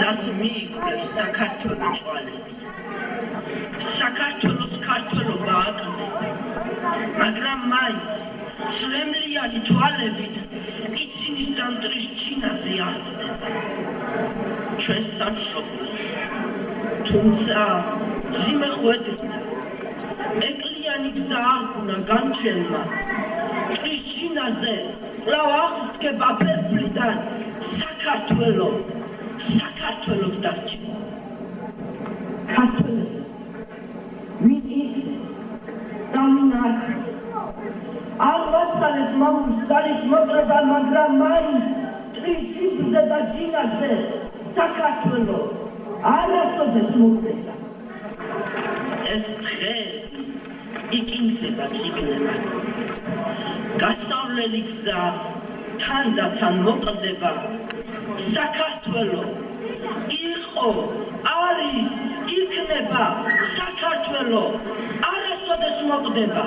გზას მიიკვებს საქართველოს წყალები. საქართველოს ქართველობა აკრეს, მაგრამ მაინც ცრემლიანი თვალებით იცის დამტრის ჩინაზე არ ხდება. ჩვენ სამშობლოს, თუმცა ძიმე ხვედრიდა, ეკლიანი გზა არ უნდა განჩენმა. მტრის ჩინაზე კვლავ აღსდგება ფერფლიდან საქართველოს დარჩება. ქართველები, ვინ ისე და ვინ ასე. არ ვაცალეთ მამის ძალის მოკრება, მაგრამ მაინც მტრის ჩინზე და ჩინაზე საქართველო არასოდეს მოკვდება. ეს დღეები იკინძება წიგნებად. გასავლელი გზა თანდათან მოკვდება. საქართველო იყო, არის, იქნება, საქართველო არასოდეს მოკვდება.